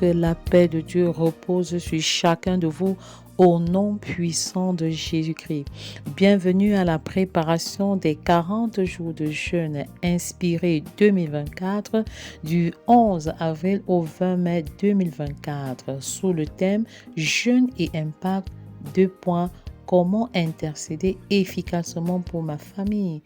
que la paix de Dieu repose sur chacun de vous au nom puissant de Jésus-Christ. Bienvenue à la préparation des 40 jours de jeûne inspiré 2024 du 11 avril au 20 mai 2024 sous le thème Jeûne et impact. Comment intercéder efficacement pour ma famille?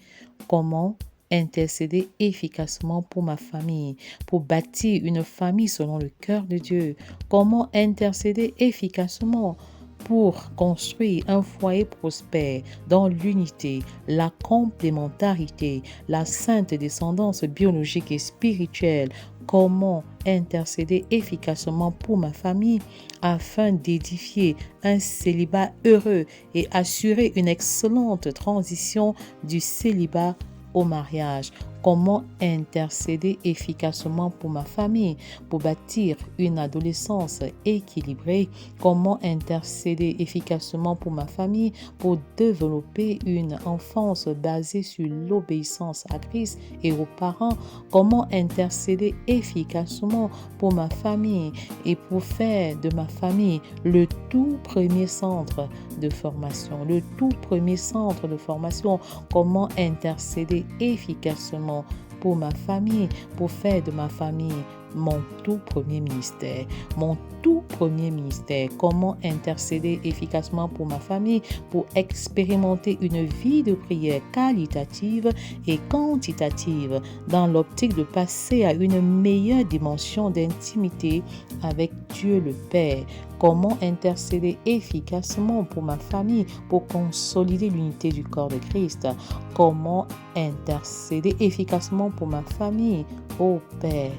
Comment intercéder efficacement pour ma famille, pour bâtir une famille selon le cœur de Dieu? Comment intercéder efficacement pour construire un foyer prospère dans l'unité, la complémentarité, la sainte descendance biologique et spirituelle? Comment intercéder efficacement pour ma famille afin d'édifier un célibat heureux et assurer une excellente transition du célibat au mariage? Comment intercéder efficacement pour ma famille, pour bâtir une adolescence équilibrée? Comment intercéder efficacement pour ma famille, pour développer une enfance basée sur l'obéissance à Christ et aux parents? Comment intercéder efficacement pour ma famille et pour faire de ma famille le tout premier centre de formation, le tout premier centre de formation? Comment intercéder efficacement pour ma famille, pour faire de ma famille mon tout premier ministère, mon tout premier ministère? Comment intercéder efficacement pour ma famille, pour expérimenter une vie de prière qualitative et quantitative dans l'optique de passer à une meilleure dimension d'intimité avec Dieu le Père? Comment intercéder efficacement pour ma famille, pour consolider l'unité du corps de Christ? Comment intercéder efficacement pour ma famille, ô Père?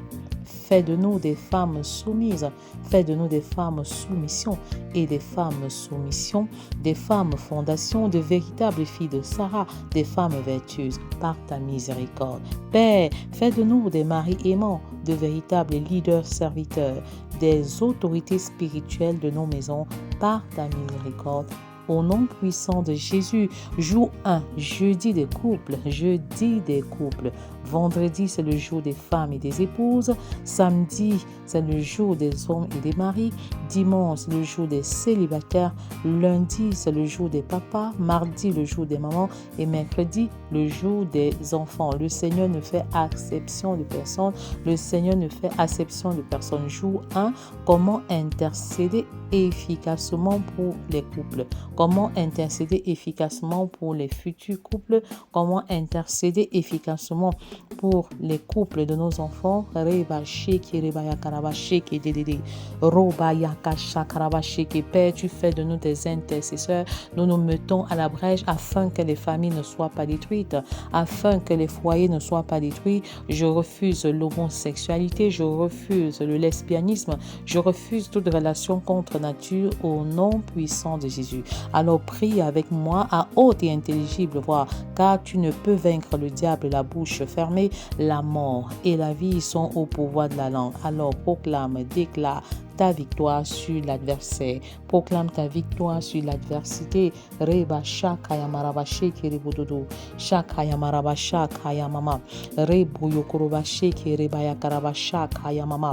Fais de nous des femmes soumises, fais de nous des femmes soumission et des femmes soumission, des femmes fondations, de véritables filles de Sarah, des femmes vertueuses par ta miséricorde. Père, fais de nous des maris aimants, de véritables leaders serviteurs, des autorités spirituelles de nos maisons par ta miséricorde. Au nom puissant de Jésus, jour 1, jeudi des couples, jeudi des couples. Vendredi, c'est le jour des femmes et des épouses. Samedi, c'est le jour des hommes et des maris. Dimanche, c'est le jour des célibataires. Lundi, c'est le jour des papas. Mardi, le jour des mamans. Et mercredi, le jour des enfants. Le Seigneur ne fait acception de personne. Le Seigneur ne fait acception de personne. Jour 1, comment intercéder efficacement pour les couples? Comment intercéder efficacement pour les futurs couples? Comment intercéder efficacement pour les couples de nos enfants? Père, tu fais de nous des intercesseurs. Nous nous mettons à la brèche afin que les familles ne soient pas détruites, afin que les foyers ne soient pas détruits. Je refuse l'homosexualité, je refuse le lesbianisme, je refuse toute relation contre nature au nom puissant de Jésus. Alors prie avec moi à haute et intelligible voix, car tu ne peux vaincre le diable la bouche fermée. La mort et la vie sont au pouvoir de la langue. Alors proclame, déclare ta victoire sur l'adversaire. Proclame ta victoire sur l'adversité. Reba shakaya marabashe kiribududu. Shakaya marabasha kaya mama. Rebu yokorobashe kiribaya karabasha kaya mama.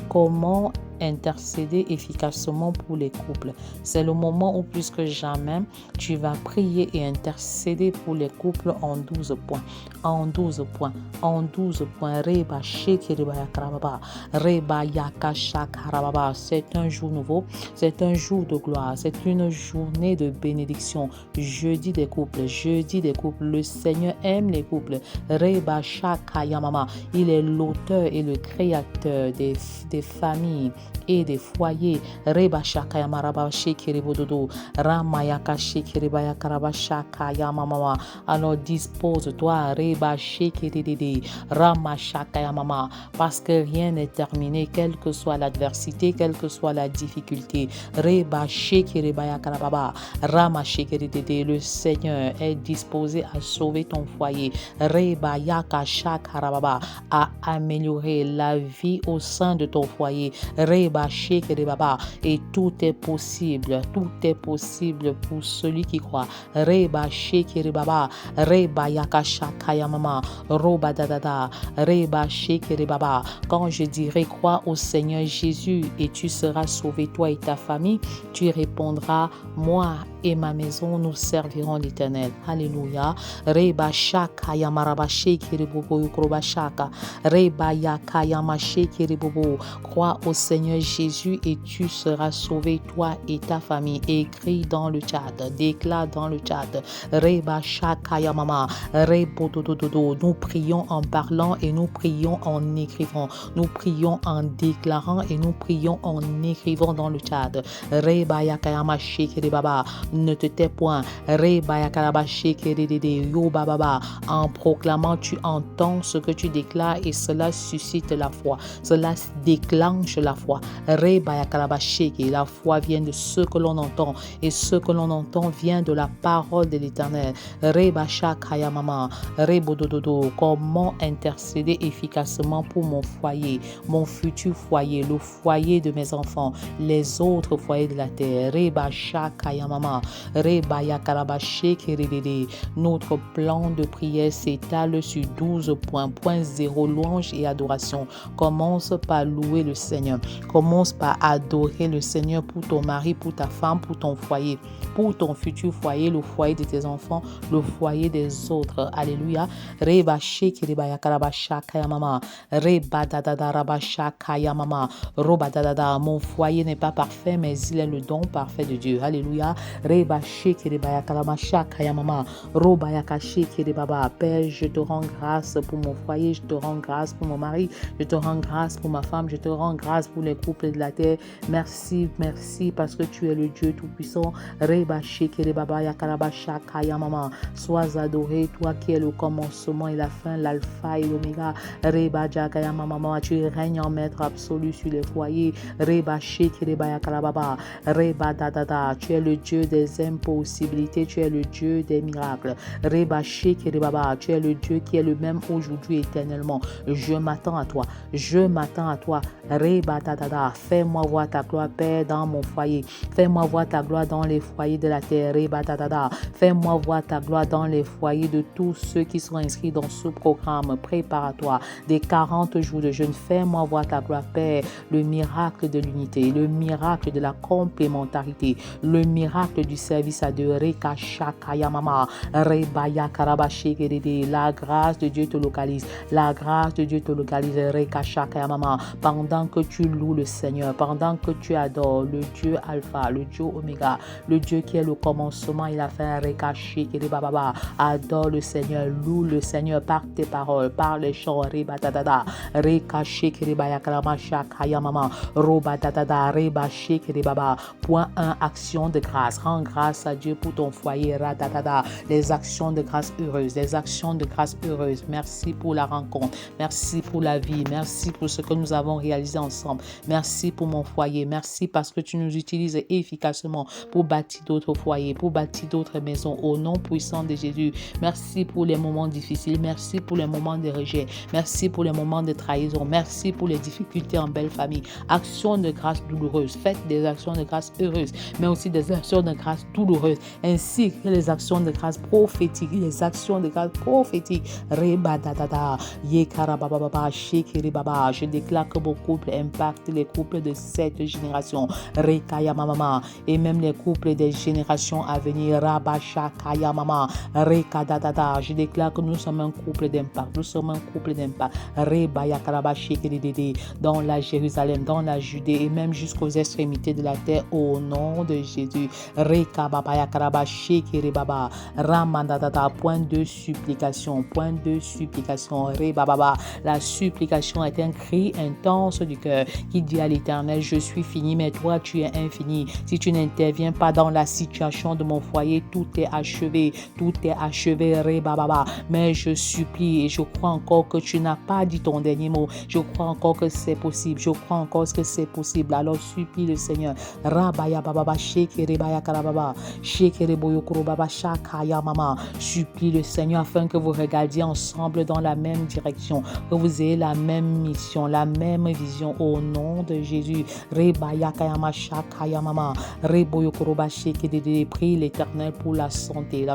Comment intercéder efficacement pour les couples? C'est le moment où plus que jamais tu vas prier et intercéder pour les couples en 12 points. En 12 points. En 12 points. Reba shekiribaya karababa. Reba yakasha karababa. C'est un jour nouveau. C'est un jour de gloire. C'est une journée de bénédiction. Jeudi des couples. Jeudi des couples. Le Seigneur aime les couples. Reba shakaya mama. Il est l'auteur et le créateur des familles et des foyers. Reba shakaya maraba shekiribododo. Ramayaka shekiribaya karaba shakaya mama. Alors dispose-toi. Reba shekirididi. Rama shakaya mama. Parce que rien n'est terminé, quelle que soit l'adversité, quelle que soit la difficulté. Reba shekiribaya karababa. Rama shekirididi. Le Seigneur est disposé à sauver ton foyer. Reba yaka shakarababa. À améliorer la vie au sein de ton foyer. Reba Reba shekere baba. Et tout est possible pour celui qui croit. Reba shekere baba. Reba yakashakaya mama. Roba dadada. Reba shekere baba. Quand je dirai crois au Seigneur Jésus et tu seras sauvé, toi et ta famille, tu répondras, moi et ma maison, nous servirons l'Éternel. Alléluia. Reba shaka yamaraba shekere bobo yukroba shaka. Reba yaka yamashekere bobo. Crois au Seigneur Jésus et tu seras sauvé, toi et ta famille. Écris dans le chat, déclare dans le chat. Reba shaka yamama. Rebo dodododo. Nous prions en parlant et nous prions en écrivant. Nous prions en déclarant et nous prions en écrivant dans le chat. Reba yaka yamashekere baba. Ne te tais point. Reba yaka shekere dede yo baba. En proclamant, tu entends ce que tu déclares et cela suscite la foi. Cela déclenche la foi. Reba yaka sheke. La foi vient de ce que l'on entend et ce que l'on entend vient de la parole de l'Éternel. Reba shaka yamama. Rebo dododo. Comment intercéder efficacement pour mon foyer, mon futur foyer, le foyer de mes enfants, les autres foyers de la terre. Reba shaka yamama. Reba yakaraba shekerede. Notre plan de prière s'étale sur 12 points. Point 0, louange et adoration. Commence par louer le Seigneur. Commence par adorer le Seigneur pour ton mari, pour ta femme, pour ton foyer, pour ton futur foyer, le foyer de tes enfants, le foyer des autres. Alléluia. Reba shekereba yakaraba shaka yamama. Reba dadada raba shaka yamama. Roba dadada. Mon foyer n'est pas parfait, mais il est le don parfait de Dieu. Alléluia. Reba shekereba yakaraba shaka yamama. Roba yakashekere baba. Père, je te rends grâce pour mon foyer, je te rends grâce pour mon mari, je te rends grâce pour ma femme, je te rends grâce pour les couples de la terre. Merci, merci parce que tu es le Dieu Tout-Puissant. Reba shekere baba yakaraba shaka yamama. Sois adoré, toi qui es le commencement et la fin, l'alpha et l'oméga. Reba jaka yamama. Tu règnes en maître absolu sur les foyers. Reba shekere baba yakaraba baba. Reba dadada. Tu es le Dieu des impossibilités, tu es le Dieu des miracles. Reba shekere baba. Tu es le Dieu qui est le même aujourd'hui éternellement. Je m'attends à toi. Je m'attends à toi. Reba dadada. Fais-moi voir ta gloire, Père, dans mon foyer. Fais-moi voir ta gloire dans les foyers de la terre. Reba dadada. Fais-moi voir ta gloire dans les foyers de tous ceux qui sont inscrits dans ce programme préparatoire des 40 jours de jeûne. Fais-moi voir ta gloire, Père, le miracle de l'unité, le miracle de la complémentarité, le miracle du service à deux. Reka shaka yamama. Reba yakaraba shekerede. La grâce de Dieu te localise. La grâce de Dieu te localise. Reka shaka yamama. Pendant que tu loues le Seigneur, pendant que tu adores le Dieu Alpha, le Dieu Oméga, le Dieu qui est le commencement et la fin. Reka shekere baba. Adore le Seigneur, loue le Seigneur par tes paroles, par les chants. Reba dadada. Reka shekere bayakarama shaka yamama. Roba dadada. Reba shekere baba. Point 1, action de grâce. Rends grâce à Dieu pour ton foyer. Radadada. Les actions de grâce heureuses. Les actions de grâce heureuses. Merci pour la rencontre. Merci pour la vie. Merci pour ce que nous avons réalisé ensemble. Merci pour mon foyer. Merci parce que tu nous utilises efficacement pour bâtir d'autres foyers, pour bâtir d'autres maisons. Au nom puissant de Jésus. Merci pour les moments difficiles. Merci pour les moments de rejet. Merci pour les moments de trahison. Merci pour les difficultés en belle famille. Actions de grâce douloureuses. Faites des actions de grâce heureuses, mais aussi des actions de grâce douloureuses, ainsi que les actions de grâce prophétiques. Les actions de grâce prophétiques. Reba dadada. Yekarababa baba. Shekere baba. Je déclare que mon couple impacte les couples de cette génération. Rekaya mama. Et même les couples des générations à venir. Rabasha kaya mama. Reka dadada. Je déclare que nous sommes un couple d'impact. Nous sommes un couple d'impact. Reba yakaraba shekere dede. Dans la Jérusalem, dans la Judée et même jusqu'aux extrémités de la terre au nom de Jésus. Reka baba yakaraba shekere baba. Ramandadada. Point de supplication. Point de supplication. Reba baba. La supplication est un cri intense du cœur qui dit à l'Éternel, je suis fini, mais toi tu es infini. Si tu n'interviens pas dans la situation de mon foyer, tout est achevé. Tout est achevé. Reba baba. Mais je supplie et je crois encore que tu n'as pas dit ton dernier mot. Je crois encore que c'est possible. Je crois encore que c'est possible. Alors supplie le Seigneur. Rabaya baba shekere baya marababa. Shekereboyokoro baba shakaya mama. Supplie le Seigneur afin que vous regardiez ensemble dans la même direction, que vous ayez la même mission, la même vision au nom de Jésus. Rebaya kayama shakaya mama. Reboyokoro ba shekedede. Prie l'Éternel pour la santé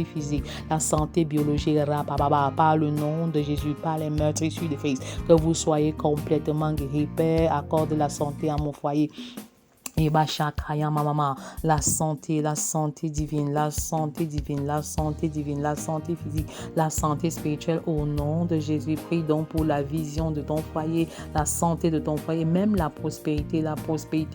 physique, la santé biologique, par le nom de Jésus, par les meurtres issus de Christ, que vous soyez complètement guéris. Père, accorde la santé à mon foyer. Et Bachakaya mama, la santé divine, la santé divine, la santé divine, la santé physique, la santé spirituelle au nom de Jésus. Prie donc pour la vision de ton foyer, la santé de ton foyer, même la prospérité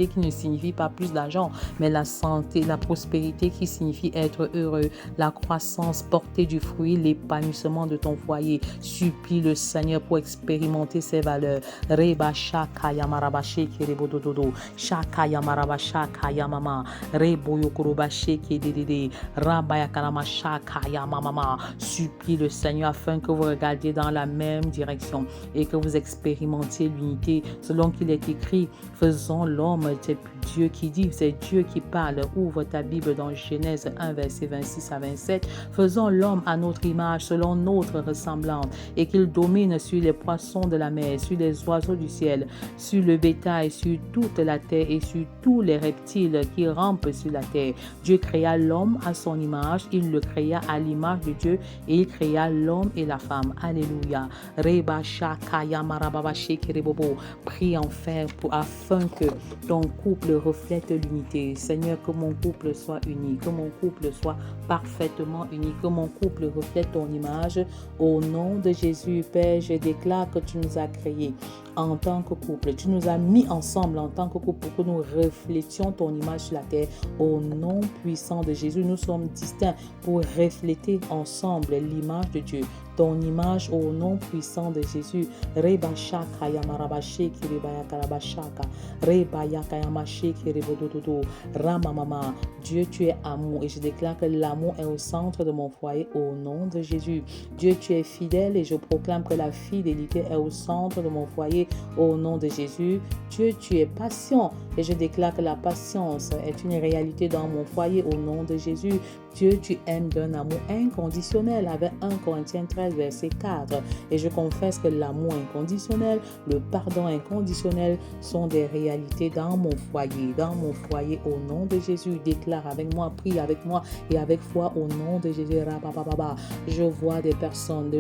qui ne signifie pas plus d'argent, mais la santé, la prospérité qui signifie être heureux, la croissance, porter du fruit, l'épanouissement de ton foyer. Supplie le Seigneur pour expérimenter ses valeurs. Reba Shakaya Marabashi Kirebododo, Shakaya Marabasha Kaya Mama, Reboyokorobashi Kidede, Rabaya Karamasha Kaya Mama. Supplie le Seigneur afin que vous regardiez dans la même direction et que vous expérimentiez l'unité selon qu'il est écrit. Faisons l'homme, c'est Dieu qui dit, c'est Dieu qui parle. Ouvre ta Bible dans Genèse 1, verset 26 à 27. Faisons l'homme à notre image, selon notre ressemblance, et qu'il domine sur les poissons de la mer, sur les oiseaux du ciel, sur le bétail, sur toute la terre et sur tous les reptiles qui rampent sur la terre. Dieu créa l'homme à son image, il le créa à l'image de Dieu et il créa l'homme et la femme. Alléluia. Reba Shakaya Marababa Shekerebobo. Prie afin que ton couple reflète l'unité. Seigneur, que mon couple soit uni, que mon couple soit parfaitement uni, que mon couple reflète ton image. Au nom de Jésus, Père, je déclare que tu nous as créés en tant que couple. Tu nous as mis ensemble en tant que couple pour que nous reflétions ton image sur la terre. Au nom puissant de Jésus, nous sommes distincts pour refléter ensemble l'image de Dieu. Ton image au nom puissant de Jésus. Reba Shaka Yamarabashe Kiribaya Karabashaka. Reba Yakayamashe Kiribodododo. Ramamama. Dieu, tu es amour et je déclare que l'amour est au centre de mon foyer au nom de Jésus. Dieu, tu es fidèle et je proclame que la fidélité est au centre de mon foyer au nom de Jésus. Dieu, tu es patient et je déclare que la patience est une réalité dans mon foyer au nom de Jésus. Dieu, tu aimes d'un amour inconditionnel avec 1 Corinthiens 13, verset 4. Et je confesse que l'amour inconditionnel, le pardon inconditionnel sont des réalités dans mon foyer. Dans mon foyer, au nom de Jésus, déclare avec moi, prie avec moi et avec foi au nom de Jésus. Je vois des personnes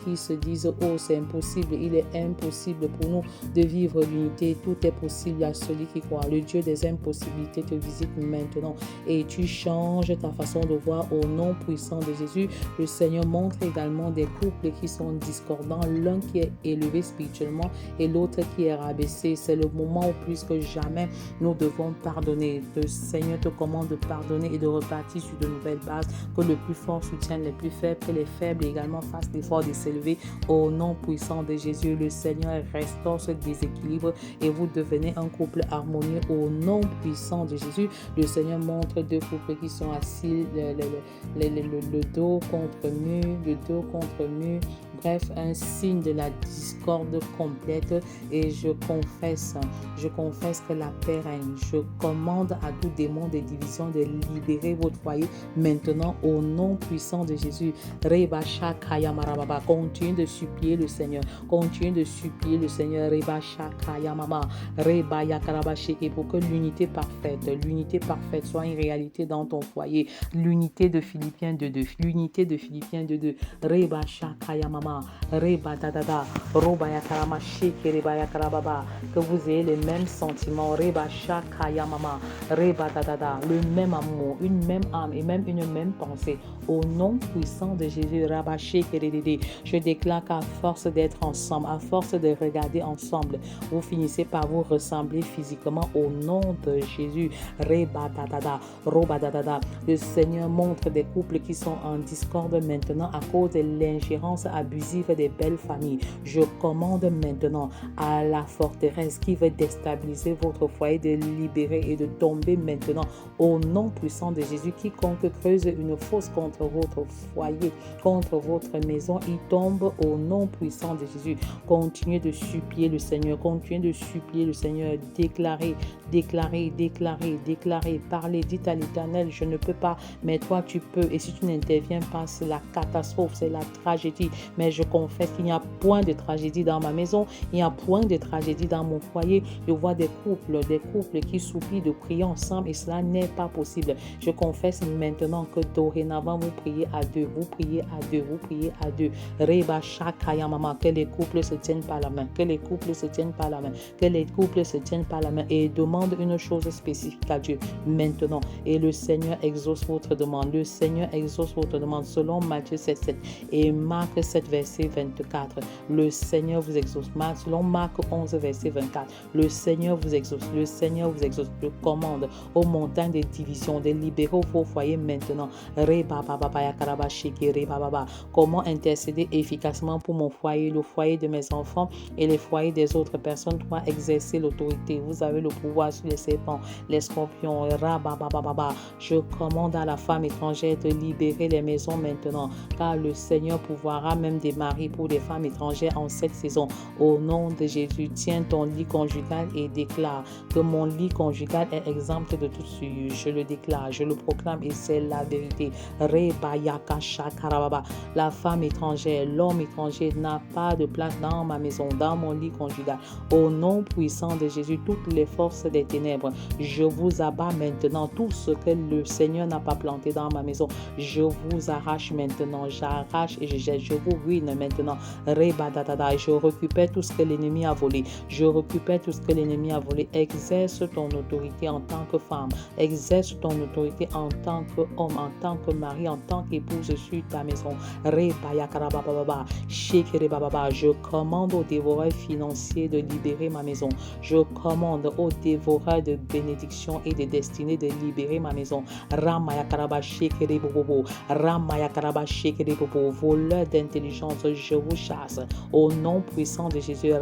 qui se disent, oh, c'est impossible, il est impossible pour nous de vivre l'unité. Tout est possible à celui qui croit. Le Dieu des impossibilités te visite maintenant et tu changes ta façon de voir au nom puissant de Jésus. Le Seigneur montre également des couples qui sont discordants, l'un qui est élevé spirituellement et l'autre qui est rabaissé. C'est le moment où plus que jamais nous devons pardonner. Le Seigneur te commande de pardonner et de repartir sur de nouvelles bases, que le plus fort soutienne les plus faibles, que les faibles également fassent l'effort de s'élever au nom puissant de Jésus. Le Seigneur restaure ce déséquilibre et vous devenez un couple harmonieux au nom puissant de Jésus. Le Seigneur montre deux couples qui sont assis le dos contre mur, bref, un signe de la discorde complète. Et je confesse que la paix règne. Je commande à tout démon de division de libérer votre foyer maintenant au nom puissant de Jésus. Reba Shakaya Marababa. Continue de supplier le Seigneur. Reba Shakaya Mama. Reba Yakarabashi. Et pour que l'unité parfaite soit une réalité dans ton foyer. L'unité de Philippiens 2:2. Reba Shakaya Mama. Reba Dadada. Roba Yakarama Sheke Reba Yakarababa. Que vous ayez les mêmes sentiments. Reba Shakaya Mama. Reba Dadada. Le même amour, une même âme et même une même pensée. Au nom puissant de Jésus. Reba Sheke Redede. Je déclare qu'à force d'être ensemble, à force de regarder ensemble, vous finissez par vous ressembler physiquement au nom de Jésus. Reba Dadada. Roba Dadada. Le Seigneur montre des couples qui sont en discorde maintenant à cause de l'ingérence abusive abusive des belles familles. Je commande maintenant à la forteresse qui veut déstabiliser votre foyer de libérer et de tomber maintenant au nom puissant de Jésus. Quiconque creuse une fosse contre votre foyer, contre votre maison, il tombe au nom puissant de Jésus. Continuez de supplier le Seigneur, continuez de supplier le Seigneur, déclarez, parlez, dites à l'Éternel, je ne peux pas, mais toi tu peux, et si tu n'interviens pas, c'est la catastrophe, c'est la tragédie, mais je confesse qu'il n'y a point de tragédie dans ma maison, il n'y a point de tragédie dans mon foyer. Je vois des couples qui soupirent de prier ensemble et cela n'est pas possible. Je confesse maintenant que dorénavant vous priez à deux, vous priez à deux, vous priez à deux. Reba Shakaya Mama, que les couples se tiennent par la main, que les couples se tiennent par la main, que les couples se tiennent par la main et demande une chose spécifique à Dieu maintenant. Et le Seigneur exauce votre demande. Le Seigneur exauce votre demande selon Matthieu 7 et Marc 7 verset 24. Le Seigneur vous exauce. Selon Marc 11 verset 24. Le Seigneur vous exauce. Le Seigneur vous exauce. Je commande aux montagnes des divisions de libérer vos foyers maintenant. Comment intercéder efficacement pour mon foyer, le foyer de mes enfants et les foyers des autres personnes doivent exercer l'autorité. Vous avez le pouvoir sur les serpents, les scorpions. Je commande à la femme étrangère de libérer les maisons maintenant, car le Seigneur pourvoira même des maris pour des femmes étrangères en cette saison. Au nom de Jésus, tiens ton lit conjugal et déclare que mon lit conjugal est exempt de toute souillure. Je le déclare, je le proclame et c'est la vérité. La femme étrangère, l'homme étranger n'a pas de place dans ma maison, dans mon lit conjugal. Au nom puissant de Jésus, toutes les forces des ténèbres, je vous abats maintenant. Tout ce que le Seigneur n'a pas planté dans ma maison, je vous arrache maintenant. J'arrache et je jette, je vous ruine maintenant. Je récupère tout ce que l'ennemi a volé. Je récupère tout ce que l'ennemi a volé. Exerce ton autorité en tant que femme. Exerce ton autorité en tant qu'homme, en tant que mari, en tant qu'épouse sur ta maison. Je commande aux dévoreurs financiers de libérer ma maison. Je commande aux dévoreurs de bénédiction et de destinée de libérer ma maison. Voleurs d'intelligence, je vous chasse. Au nom puissant de Jésus.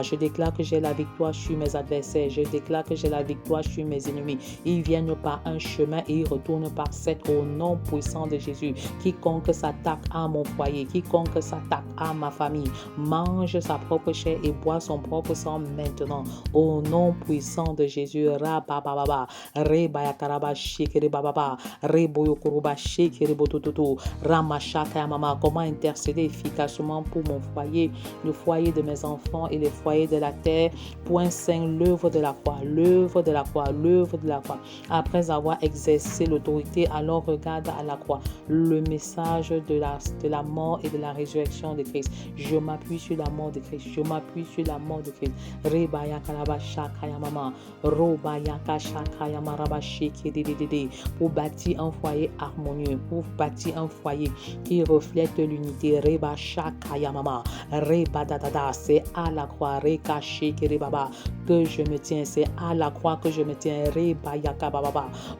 Je déclare que j'ai la victoire sur mes adversaires. Je déclare que j'ai la victoire sur mes ennemis. Ils viennent par un chemin et ils retournent par sept. Au nom puissant de Jésus. Quiconque s'attaque à mon foyer, quiconque s'attaque à ma famille, mange sa propre chair et boit son propre sang maintenant. Au nom puissant de Jésus. Comment intercéder efficacement pour mon foyer, le foyer de mes enfants et les foyers de la terre. Point 5, l'œuvre de la croix, l'œuvre de la croix, l'œuvre de la croix. Après avoir exercé l'autorité, alors regarde à la croix le message de la mort et de la résurrection de Christ. Je m'appuie sur la mort de Christ. Je m'appuie sur la mort de Christ. Pour bâtir un foyer harmonieux, pour bâtir un foyer qui reflète l'unité. C'est à la croix que je me tiens. C'est à la croix que je me tiens.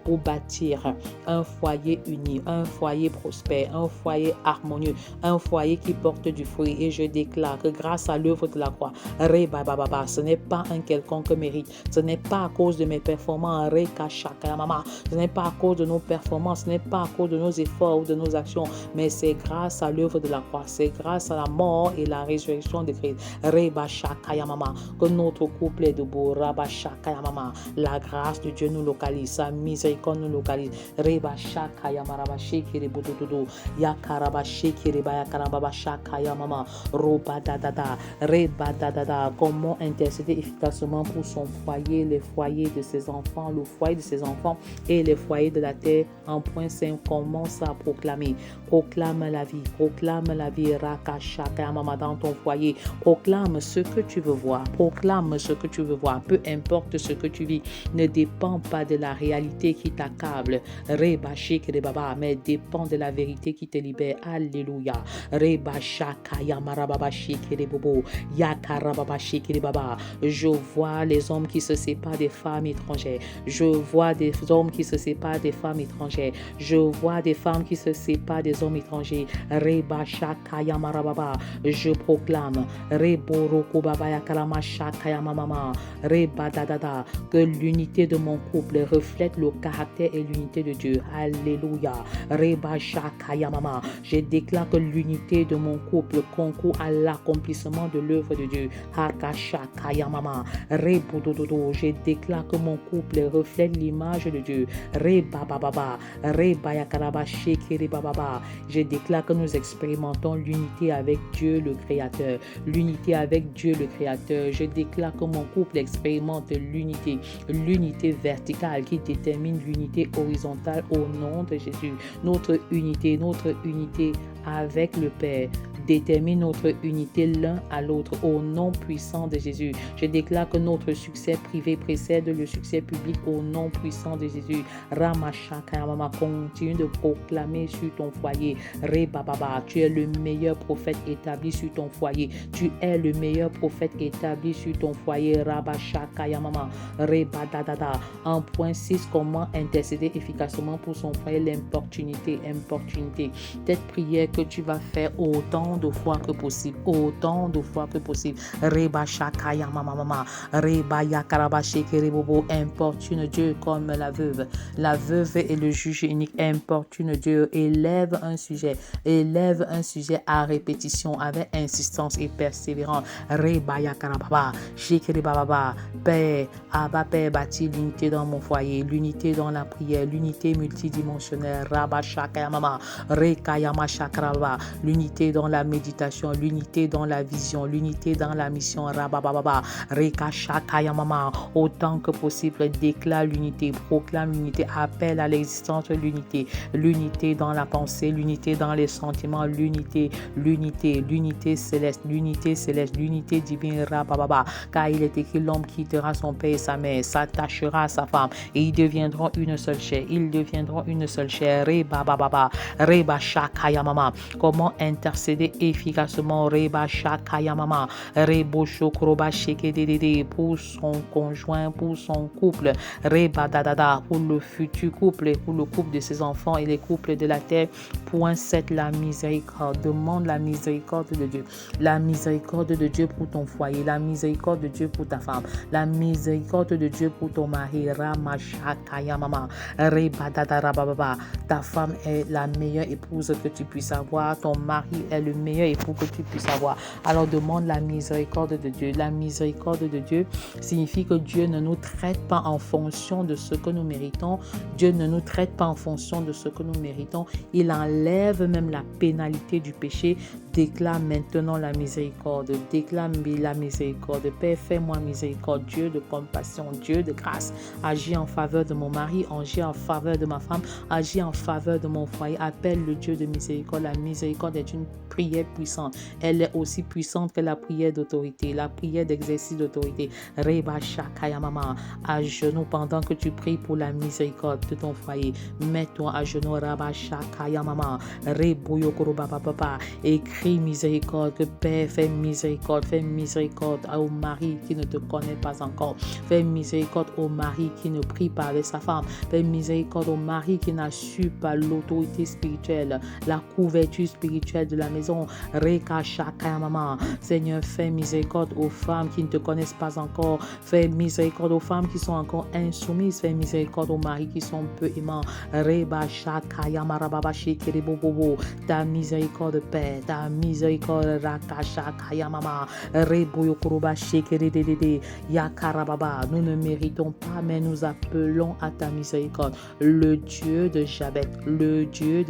Pour bâtir un foyer uni, un foyer prospère, un foyer harmonieux, un foyer qui porte du fruit. Et je déclare que grâce à l'œuvre de la croix, ce n'est pas un quelconque mérite, ce n'est pas à cause de mes performances, ce n'est pas à cause de nos performances, ce n'est pas à cause de nos efforts ou de nos actions, mais c'est grâce à l'œuvre de la croix, c'est grâce à la mort et la résurrection de Christ. Que notre couple est debout. La grâce de Dieu nous localise, sa miséricorde nous localise. Comment intercéder efficacement pour son foyer, les foyers de ses enfants, le foyer de ses enfants et les foyers de la terre. En point 5, commence à proclamer. Proclame la vie, dans ton foyer. Proclame ce que tu veux voir, proclame ce que tu veux voir, peu importe ce que tu vis, ne dépend pas de la réalité qui t'accable, Reba Shekere Baba, mais dépend de la vérité qui te libère. Alléluia. Reba Shakaya Marababa Shekere Bobo, Yakarababa Shekere Baba. Je vois les hommes qui se séparent des femmes étrangères. Je vois des hommes qui se séparent des femmes étrangères. Je vois des femmes qui se séparent des hommes étrangers. Reba Shakaya Marababa. Je proclame Reboroko Baba Yakarama Shakaya Mama. Reba Dadada. Que l'unité de mon couple reflète le caractère et l'unité de Dieu. Alléluia. Reba Shakaya Mama. Je déclare que l'unité de mon couple concourt à l'accomplissement de l'œuvre de Dieu. Hakashakaya Mama. Rebodododo. Je déclare que mon couple reflète l'image de Dieu. Reba Baba. Reba Yakaraba Shekere Baba. Je déclare que nous expérimentons l'unité avec Dieu le Créateur. L'unité avec Dieu le Créateur. Je déclare que mon couple expérimente l'unité verticale qui détermine l'unité horizontale au nom de Jésus. Notre unité avec le Père détermine notre unité l'un à l'autre au nom puissant de Jésus. Je déclare que notre succès privé précède le succès public au nom puissant de Jésus. Ramashaka Mama, continue de proclamer sur ton foyer. Rebababa, tu es le meilleur prophète établi sur ton foyer. Tu es le meilleur prophète établi sur ton foyer. Rabashaka Mama, Rebadadada. En point 6, comment intercéder efficacement pour son foyer? L'importunité. Cette prière que tu vas faire autant de fois que possible. Reba Shakaya Mama, Reba Yakaraba Shekere Bobo, importune Dieu comme la veuve. La veuve et le juge unique, importune Dieu, élève un sujet à répétition avec insistance et persévérance. Reba Yakaraba Shekere Baba, Père, Abba Père, bâtis l'unité dans mon foyer, l'unité dans la prière, l'unité multidimensionnelle. Raba Shakaya Mama, Rekayama Shakaraba, l'unité dans la méditation, l'unité dans la vision, l'unité dans la mission. Rabababa, Rekashakaya Mama, autant que possible, déclare l'unité, proclame l'unité, appelle à l'existence l'unité dans la pensée, l'unité dans les sentiments, l'unité céleste, l'unité divine. Rabababa, car il est écrit, l'homme quittera son père et sa mère, s'attachera à sa femme et ils deviendront une seule chair. Rebababa, Reba Shakaya Mama, comment intercéder efficacement? Reba Shakaya Mama, Rebo Shokroba Shekedede, pour son conjoint, pour son couple. Reba Dadada, pour le futur couple et pour le couple de ses enfants et les couples de la terre. Point 7, la miséricorde. Demande la miséricorde de Dieu. La miséricorde de Dieu pour ton foyer, la miséricorde de Dieu pour ta femme, la miséricorde de Dieu pour ton mari. Rama Shakaya Mama, Reba Dadada Baba. Ta femme est la meilleure épouse que tu puisses avoir. Ton mari est le meilleur époux que tu puisses avoir. Alors demande la miséricorde de Dieu. La miséricorde de Dieu signifie que Dieu ne nous traite pas en fonction de ce que nous méritons. Dieu ne nous traite pas en fonction de ce que nous méritons. Il enlève même la pénalité du péché. Déclare maintenant la miséricorde. Déclare la miséricorde. Père, fais-moi miséricorde. Dieu de compassion, Dieu de grâce. Agis en faveur de mon mari, agis en faveur de ma femme, agis en faveur de mon foyer. Appelle le Dieu de miséricorde. La miséricorde est une prière puissante. Elle est aussi puissante que la prière d'autorité, la prière d'exercice d'autorité. Reba Shakaya Mama, à genoux pendant que tu pries pour la miséricorde de ton foyer. Mets-toi à genoux. Reba Shakaya Mama, Reboyo Koroba Papa. Écris miséricorde, que Père, fais miséricorde au mari qui ne te connaît pas encore. Fais miséricorde au mari qui ne prie pas avec sa femme. Fais miséricorde au mari qui n'assure pas l'autorité spirituelle, la couverture spirituelle de la maison. Reka Shakaya Mama. Seigneur, fais miséricorde aux femmes qui ne te connaissent pas encore. Fais miséricorde aux femmes qui sont encore insoumises. Fais miséricorde aux maris qui sont peu aimants. Reba Shakaya Marababa Shekere Bobo. Ta miséricorde, Père, ta miséricorde. Raka Shakaya Mama. Rebo Yokoroba Shekere Dede. Yakarababa. Nous ne méritons pas, mais nous appelons à ta miséricorde. Le Dieu de Jabet, le Dieu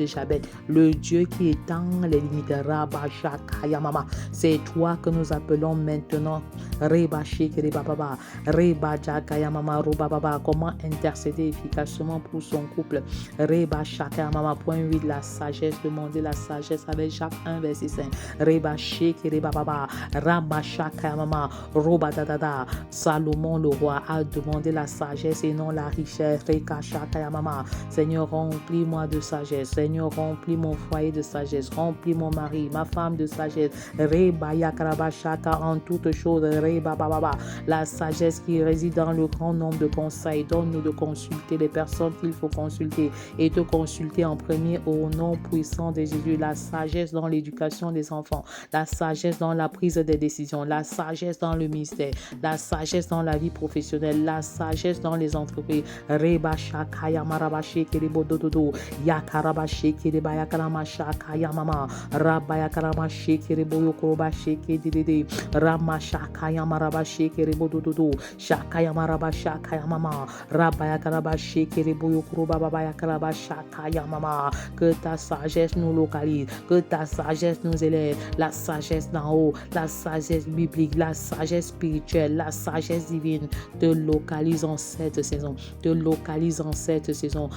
qui étend les limites. Rabba Shakaya Mama. C'est toi que nous appelons maintenant. Reba Shekere Baba. Reba Shakaya Mama. Roba Baba. Comment intercéder efficacement pour son couple? Reba Shakaya Mama. Point 8. La sagesse. Demandez la sagesse avec Jacques 1, verset Saint. Reba sheke reba baba, raba shaka mama, roba dada. Salomon le roi a demandé la sagesse et non la richesse. Reka shaka mama. Seigneur, remplis-moi de sagesse. Seigneur, remplis mon foyer de sagesse. Remplis mon mari, ma femme de sagesse. Reba yakaraba shaka en toutes choses. Reba baba. La sagesse qui réside dans le grand nombre de conseils. Donne-nous de consulter les personnes qu'il faut consulter et te consulter en premier au nom puissant de Jésus. La sagesse dans l'éducation des enfants, la sagesse dans la prise des décisions, la sagesse dans le ministère, la sagesse dans la vie professionnelle, la sagesse dans les entreprises. Reba shakaya marabashi kiribo dododo, yakarabashi kiribaya karamasha kaya mama, rabaya karamashi kiribo yokorobashi kidide, ramashakaya marabashi kiribo dododo, shakaya marabasha kaya mama, rabaya karabashi kiribo yokoroba babaya karabasha kaya mama. Que ta sagesse nous localise, que ta sagesse nous élève, la sagesse d'en haut, la sagesse biblique, la sagesse spirituelle, la sagesse divine te localise en cette saison, te localise en cette saison.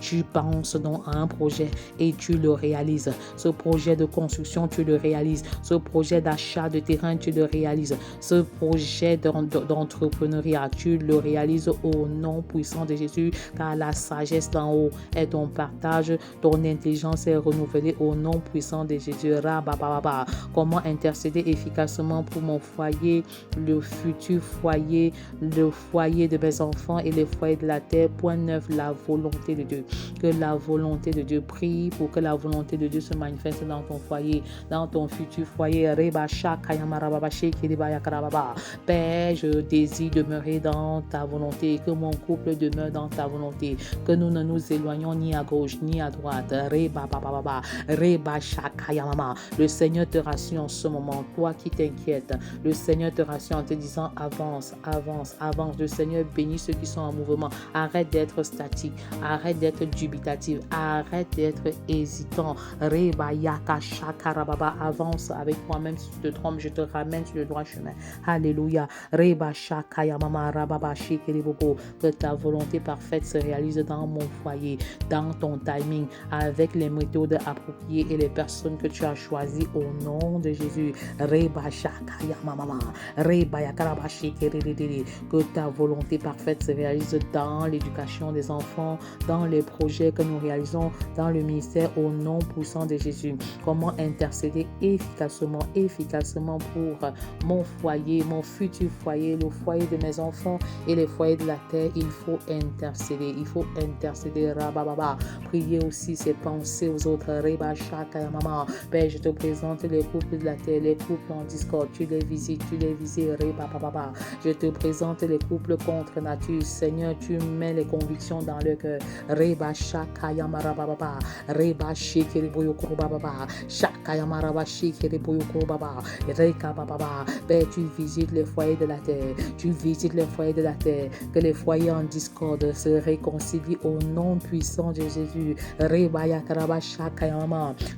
Tu penses donc à un projet et tu le réalises. Ce projet de construction, tu le réalises. Ce projet d'achat de terrain, tu le réalises. Ce projet d'entrepreneuriat, tu le réalises au nom puissant de Jésus, car la sagesse d'en haut est ton partage, ton intelligence est renouvelée au nom puissant de Jésus. Comment intercéder efficacement pour mon foyer, le futur foyer, le foyer de mes enfants et les foyers de la terre. Point 9, la volonté de Dieu. Que la volonté de Dieu, prie pour que la volonté de Dieu se manifeste dans ton foyer, dans ton futur foyer. Père, je désire demeurer dans ta volonté, que mon couple demeure dans ta volonté, que nous ne nous éloignons ni à gauche ni à droite. Le Seigneur te rassure en ce moment, toi qui t'inquiètes. Le Seigneur te rassure en te disant avance, avance, avance. Le Seigneur bénit ceux qui sont en mouvement. Arrête d'être statique, arrête d'être dubitatif, arrête d'être hésitant. Avance avec moi-même si tu te trompes, je te ramène sur le droit chemin. Alléluia. Que ta volonté parfaite se réalise dans mon foyer, dans ton timing, avec les méthodes appropriées et les personnes que tu as choisies au nom de Jésus. Que ta volonté parfaite se réalise dans l'éducation des enfants, dans les projets que nous réalisons dans le ministère au nom puissant de Jésus. Comment intercéder efficacement pour mon foyer, mon futur foyer, le foyer de mes enfants et les foyers de la terre. Il faut intercéder, prier aussi ses pensées aux autres. Père, je te présente les couples de la terre, les couples en discorde, tu les visites. Je te présente les couples contre nature. Seigneur, tu mets les convictions dans le cœur. Père, tu visites les foyers de la terre, que les foyers en discorde se réconcilient au nom puissant de Jésus.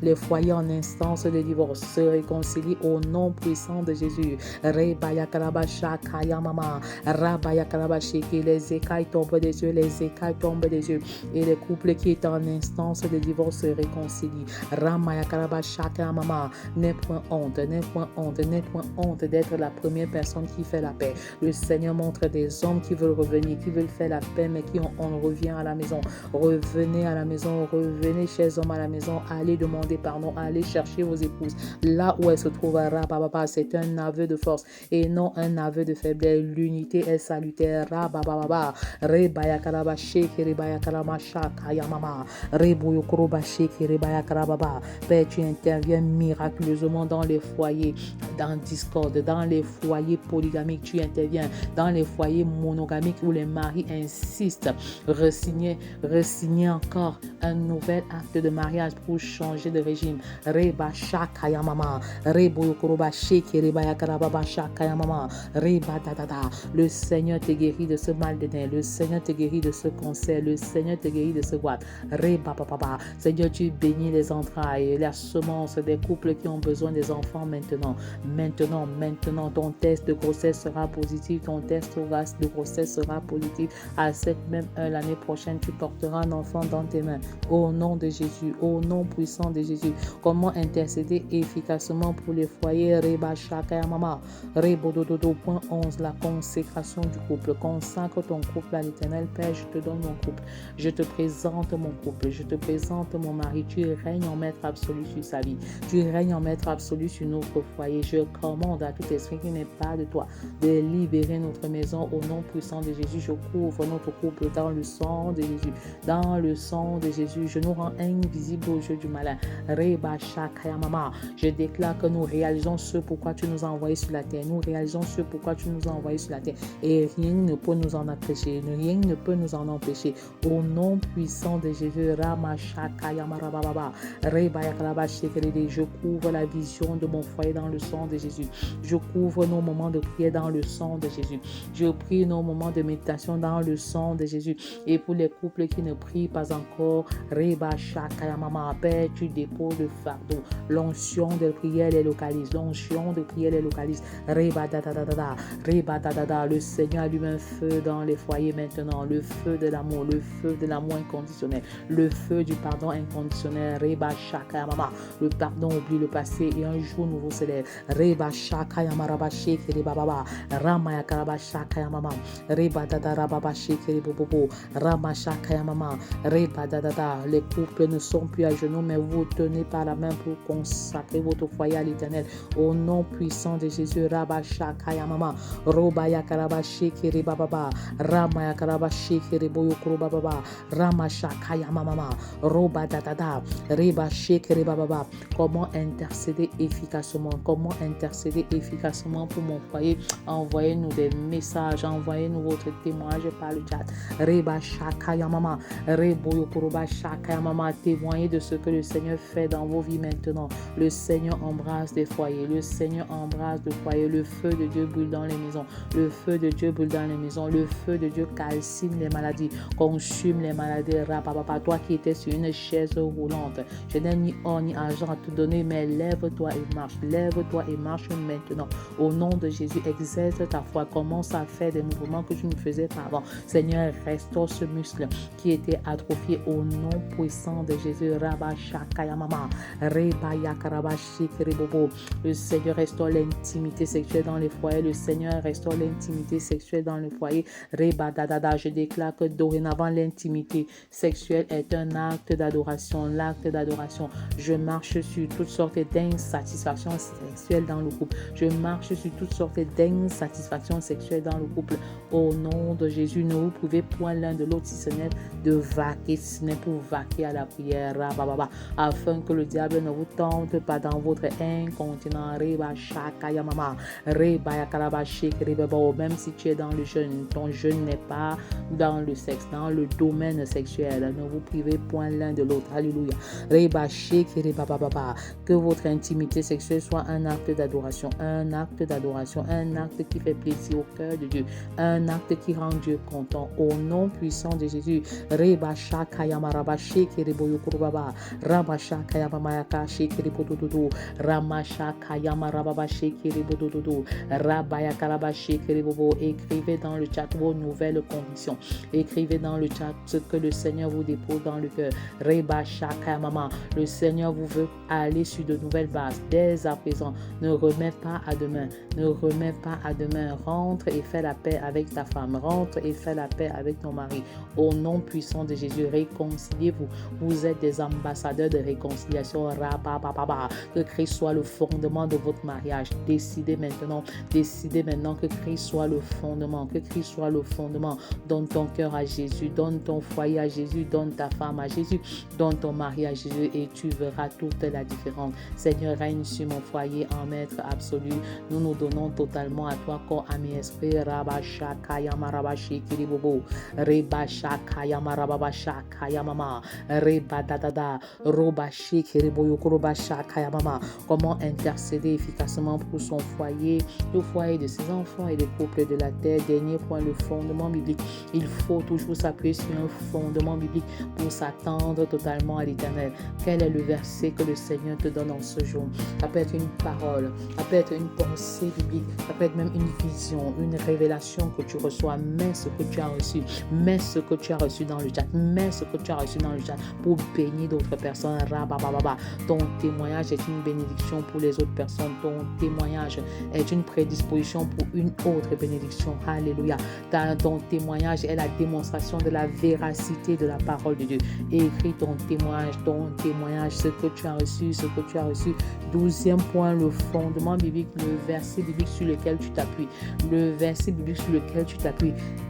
Les foyers en instance de divorce se réconcilient au nom puissant de Jésus. Les écailles tombent des yeux, et les couples qui étaient en instance de divorce se réconcilient. N'aie point honte d'être la première personne qui fait la paix. Le Seigneur montre des hommes qui veulent revenir, qui veulent faire la paix, mais qui on revient à la maison. Revenez à la maison, revenez chers hommes à la maison, allez demander pardon, allez chercher vos épouses. Là où elles se trouvent, c'est un aveu de force et non un aveu de faiblesse. L'unité est salutaire. Père, tu interviens miraculeusement dans les foyers en discorde, dans les foyers polygamiques, tu interviens dans les foyers monogamiques où les maris insistent. Resigner encore un nouvel acte de mariage pour changer de régime. Le Seigneur te guérit de ce mal de nez, le Seigneur te guérit de ce cancer, le Seigneur te guérit de ce goût. Seigneur, tu bénis les entrailles, la semence des couples qui ont besoin des enfants maintenant. Maintenant, ton test de grossesse sera positif, ton test de grossesse sera positif. À cette même heure, l'année prochaine, tu porteras un enfant dans tes mains. Au nom de Jésus, au nom puissant puissant de Jésus. Comment intercéder efficacement pour les foyers. Reba Shakaya Mama. Rebodododo. Point 11. La consécration du couple. Consacre ton couple à l'Éternel. Père, je te donne mon couple. Je te présente mon couple. Je te présente mon mari. Tu règnes en maître absolu sur sa vie. Tu règnes en maître absolu sur notre foyer. Je commande à tout esprit qui n'est pas de toi de libérer notre maison au nom puissant de Jésus. Je couvre notre couple dans le sang de Jésus. Dans le sang de Jésus, je nous rends invisibles au jeu du malin. Reba Shakaya Mama. Je déclare que nous réalisons ce pourquoi tu nous as envoyés sur la terre. Nous réalisons ce pourquoi tu nous as envoyés sur la terre. Et rien ne peut nous en empêcher. Rien ne peut nous en empêcher. Au nom puissant de Jésus, Rama Shakaya Marababa. Reba Yakalaba Shekerede. Je couvre la vision de mon foyer dans le sang de Jésus. Je couvre nos moments de prière dans le sang de Jésus. Je prie nos moments de méditation dans le sang de Jésus. Et pour les couples qui ne prient pas encore, Reba Shakaya Mama, Père, tu déposes le fardeau. L'onction de prière les localise. L'onction de prière les localise. Reba Dadadada. Reba Dadada. Le Seigneur allume un feu dans les foyers maintenant. Le feu de l'amour. Le feu de l'amour inconditionnel. Le feu du pardon inconditionnel. Reba Shakaya Mama. Le pardon oublie le passé et un jour nouveau s'élève. Reba Shakaya Maraba Shekere Baba. Ramaya Karaba Shakaya Mama. Reba Dadara Baba Shekere Bobo. Rama Shakaya Mama. Reba Dadada. Les couples ne sont plus à genoux, mais vous tenez par la main pour consacrer votre foyer à l'Éternel. Au nom puissant de Jésus, Rabba Shakaya Mama. Roba Yakaraba Shekere Baba. Rama Yakaraba Shekere Boyokro Baba. Rama Shakaya Mama. Roba Dadada. Reba Shekere Baba. Comment intercéder efficacement? Comment intercéder efficacement pour mon foyer? Envoyez-nous des messages, envoyez-nous votre témoignage par le chat. Reba Shakaya Mama. Rebo Yokoroba Shakaya Mama. Témoignez de ce que le Seigneur fait dans vos vies maintenant. Le Seigneur embrasse des foyers. Le Seigneur embrasse des foyers. Le feu de Dieu brûle dans les maisons. Le feu de Dieu brûle dans les maisons. Le feu de Dieu calcine les maladies, consume les maladies. Rapapapa, toi qui étais sur une chaise roulante, je n'ai ni or ni argent à te donner, mais lève-toi et marche. Lève-toi et marche maintenant. Au nom de Jésus, exerce ta foi. Commence à faire des mouvements que tu ne faisais pas avant. Seigneur, restaure ce muscle qui était atrophié au nom puissant de Jésus. Rabba Shakaya Mama. Reba Yakaraba Shikere Bobo. Le Seigneur restaure l'intimité sexuelle dans les foyers. Le Seigneur restaure l'intimité sexuelle dans le foyer. Reba Dadada. Je déclare que dorénavant l'intimité sexuelle est un acte d'adoration. L'acte d'adoration. Je marche sur toutes sortes d'insatisfactions sexuelles dans le couple. Je marche sur toutes sortes d'insatisfactions sexuelles dans le couple. Au nom de Jésus, ne vous pouvez point l'un de l'autre si ce n'est de vaquer, si ce n'est pour vaquer à la prière, afin que le diable ne vous tente pas dans votre incontinent. Même si tu es dans le jeûne, ton jeûne n'est pas dans le sexe, dans le domaine sexuel. Ne vous privez point l'un de l'autre. Alléluia. Que votre intimité sexuelle soit un acte d'adoration, un acte d'adoration, un acte qui fait plaisir au cœur de Dieu, un acte qui rend Dieu content. Au nom puissant de Jésus, Reba Shakaya Maraba Shekere Boyokurubaba, Rama Shakaya Mamayaka Shekere Bodododo, Rama Shakaya Marababa Shekere Bodododo, Rabaya Karaba Shekere Bobo. Écrivez dans le chat vos nouvelles convictions. Écrivez dans le chat ce que le Seigneur vous dépose dans le cœur. Reba Shakaya Mama. Le Seigneur vous veut aller sur de nouvelles bases dès à présent. Ne remets pas à demain. Ne remets pas à demain. Rentre et fais la paix avec ta femme. Rentre et fais la paix avec ton mari. Au nom puissant de Jésus, réconciliez-vous. Vous êtes des ambassadeurs de réconciliation. Que Christ soit le fondement de votre mariage. Décidez maintenant que Christ soit le fondement. Que Christ soit le fondement. Donne ton cœur à Jésus. Donne ton foyer à Jésus. Donne ta femme à Jésus. Donne ton mari à Jésus et tu verras toute la différence. Seigneur, règne sur mon foyer en maître absolu. Nous nous donnons totalement à toi, corps, âme et esprit. Rabba Shakaya Maraba Shekiri Bobo. Reba Shakaya Marababa Shakaya Mama. Reba Dadada. Roba Shekiri Boyoko Roba Shakaya Mama. Comment intercéder efficacement pour son foyer, le foyer de ses enfants et les couples de la terre. Dernier point, le fondement biblique. Il faut toujours s'appuyer sur un fondement biblique pour s'attendre totalement à l'Éternel. Quel est le verset que le Seigneur te donne en ce jour? Ça peut être une parole, ça peut être une pensée biblique, ça peut être même une vision, une révélation que tu reçois. Mets ce que tu as reçu dans le chat, pour bénir d'autres personnes. personnes. Ton témoignage est une bénédiction pour les autres personnes. Ton témoignage est une prédisposition pour une autre bénédiction. Alléluia. Ton témoignage est la démonstration de la véracité de la parole de Dieu. Écris ton témoignage, ce que tu as reçu, 12e point, le fondement biblique, le verset biblique sur lequel tu t'appuies.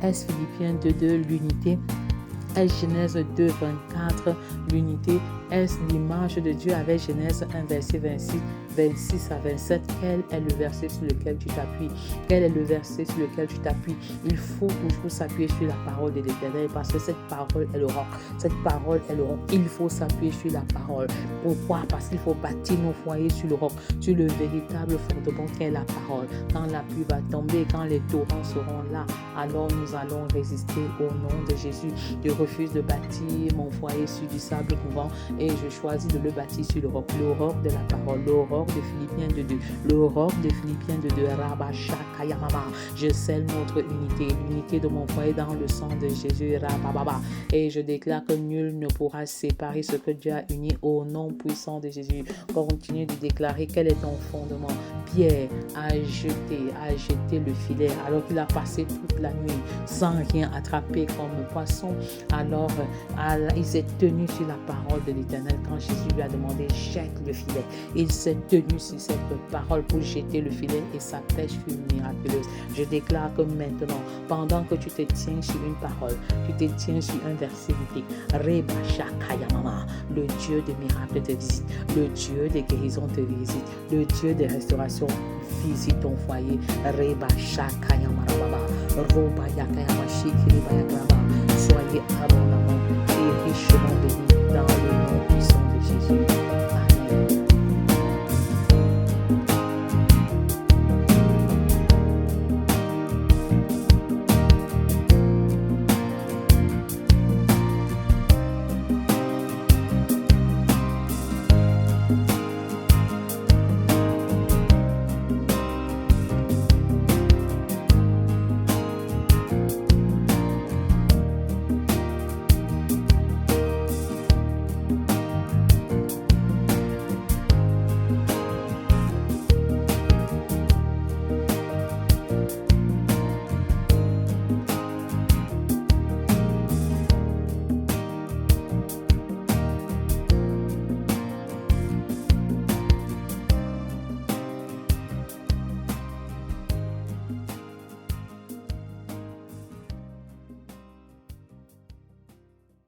Est Philippiens 2:2, l'unité. Est Genèse 2:24, l'unité. Est l'image de Dieu avec Genèse 1, verset 26 à 27. Quel est le verset sur lequel tu t'appuies? Il faut toujours s'appuyer sur la parole de l'Éternel parce que cette parole est le roc. Il faut s'appuyer sur la parole. Pourquoi? Parce qu'il faut bâtir nos foyers sur le roc, sur le véritable fondement qu'est la parole. Quand la pluie va tomber, quand les torrents seront là, alors nous allons résister au nom de Jésus. Je refuse de bâtir mon foyer sur du sable mouvant et je choisis de le bâtir sur le roc de la parole, le roc de Philippiens 2:2, Rabashakayamama. Je scelle notre l'unité de mon foyer dans le sang de Jésus, Rabababa. Et je déclare que nul ne pourra séparer ce que Dieu a uni au nom puissant de Jésus. Continue de déclarer quel est ton fondement. Pierre a jeté le filet alors qu'il a passé toute la nuit sans rien attraper comme poisson. Alors il s'est tenu sur la parole de l'Éternel. Quand Jésus lui a demandé jette le filet, il s'est tenu sur cette parole pour jeter le filet et sa pêche fut miraculeuse. Je déclare que maintenant, pendant que tu te tiens sur une parole, tu te tiens sur un verset biblique, Rebashakayamama, le Dieu de miracles te visite, le Dieu de guérison te visite, le Dieu de restauration visite ton foyer. Rebashakayamama, Robayakayamashikiribayakaba.